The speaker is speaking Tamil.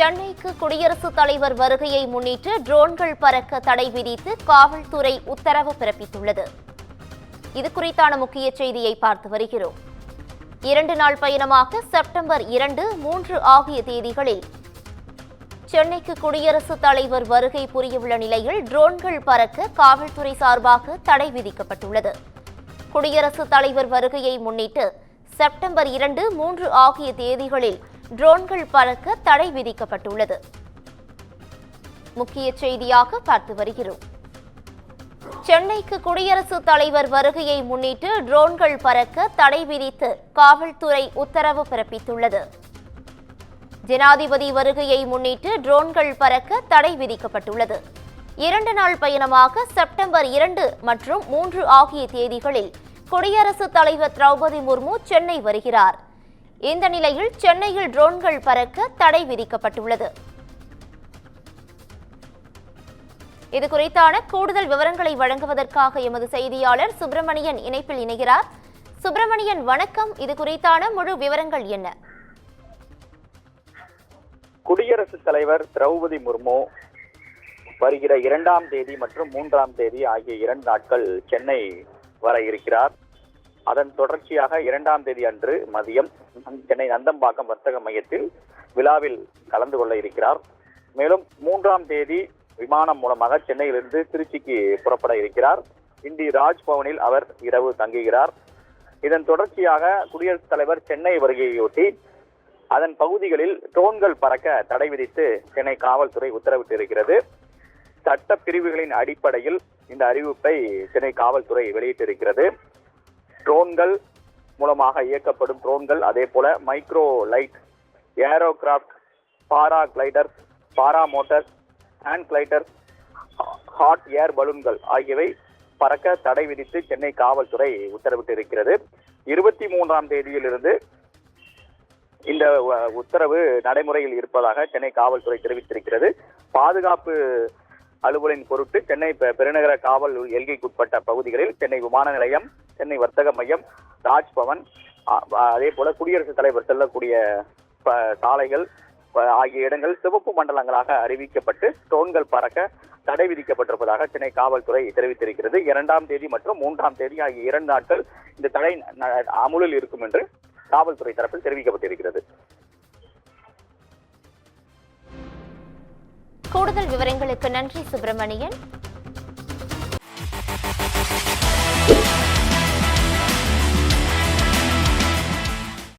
சென்னைக்கு குடியரசுத் தலைவர் வருகையை முன்னிட்டு ட்ரோன்கள் பறக்க தடை விதித்து காவல்துறை உத்தரவு பிறப்பித்துள்ளது. இது குறித்தான முக்கிய செய்தியை பார்த்து வருகிறோம். 2 நாள் பயணமாக செப்டம்பர் 2, 3 ஆகிய தேதிகளில் சென்னைக்கு குடியரசுத் தலைவர் வருகை புரியவுள்ள நிலையில் ட்ரோன்கள் பறக்க காவல்துறை சார்பாக தடை விதிக்கப்பட்டுள்ளது. குடியரசுத் தலைவர் வருகையை முன்னிட்டு செப்டம்பர் 2, 3 ஆகிய தேதிகளில் ட்ரோன்கள் பறக்க தடை விதிக்கப்பட்டுள்ளது. முக்கிய செய்தியாக பார்த்து வருகிறோம். சென்னைக்கு குடியரசுத் தலைவர் வருகையை முன்னிட்டு ட்ரோன்கள் பறக்க தடை விதித்து காவல்துறை உத்தரவு பிறப்பித்துள்ளது. ஜனாதிபதி வருகையை முன்னிட்டு ட்ரோன்கள் பறக்க தடை விதிக்கப்பட்டுள்ளது. 2 நாள் பயணமாக செப்டம்பர் 2 மற்றும் 3 ஆகிய தேதிகளில் குடியரசுத் தலைவர் திரௌபதி முர்மு சென்னை வருகிறார். இந்த நிலையில் சென்னையில் ட்ரோன்கள் பறக்க தடை விதிக்கப்பட்டுள்ளது. இது குறித்தான கூடுதல் விவரங்களை வழங்குவதற்காக எமது செய்தியாளர் சுப்பிரமணியன் இணைப்பில் இணைகிறார். சுப்பிரமணியன், வணக்கம். இது குறித்தான முழு விவரங்கள் என்ன? குடியரசுத் தலைவர் திரௌபதி முர்மு வருகிற 2ஆம் தேதி மற்றும் 3ஆம் தேதி ஆகிய 2 நாட்கள் சென்னை வர இருக்கிறார். அதன் தொடர்ச்சியாக 2ஆம் தேதி அன்று மதியம் சென்னை நந்தம்பாக்கம் வர்த்தக மையத்தில் விழாவில் கலந்து கொள்ள இருக்கிறார். மேலும் 3ஆம் தேதி விமானம் மூலமாக சென்னையிலிருந்து திருச்சிக்கு புறப்பட இருக்கிறார். இன்று ராஜ்பவனில் அவர் இரவு தங்குகிறார். இதன் தொடர்ச்சியாக குடியரசுத் தலைவர் சென்னை வருகையொட்டி அதன் பகுதிகளில் ட்ரோன்கள் பறக்க தடை விதித்து சென்னை காவல்துறை உத்தரவிட்டிருக்கிறது. சட்ட பிரிவுகளின் அடிப்படையில் இந்த அறிவிப்பை சென்னை காவல்துறை வெளியிட்டிருக்கிறது. ட்ரோன்கள் மூலமாக இயக்கப்படும் ட்ரோன்கள், அதே போல micro light, aircraft, para gliders, para motors, hand gliders, hot air பலூன்கள் ஆகியவை பறக்க தடை விதித்து சென்னை காவல்துறை உத்தரவிட்டிருக்கிறது. 23ஆம் தேதியிலிருந்து இந்த உத்தரவு நடைமுறையில் இருப்பதாக சென்னை காவல்துறை தெரிவித்திருக்கிறது. பாதுகாப்பு அலுவலின் பொருட்டு சென்னை பெருநகர காவல் எல்கைக்குட்பட்ட பகுதிகளில் சென்னை விமான நிலையம், சென்னை வர்த்தக மையம், ராஜ்பவன், அதே போல குடியரசுத் தலைவர் செல்லக்கூடிய சாலைகள் ஆகிய இடங்கள் சிவப்பு மண்டலங்களாக அறிவிக்கப்பட்டு ட்ரோன்கள் பறக்க தடை விதிக்கப்பட்டிருப்பதாக சென்னை காவல்துறை தெரிவித்திருக்கிறது. 2ஆம் தேதி மற்றும் 3ஆம் தேதி ஆகிய 2 நாட்கள் இந்த தடை அமுலில் இருக்கும் என்று காவல்துறை தரப்பில் தெரிவிக்கப்பட்டிருக்கிறது. கூடுதல் விவரங்களுக்கு நன்றி சுப்பிரமணியன்.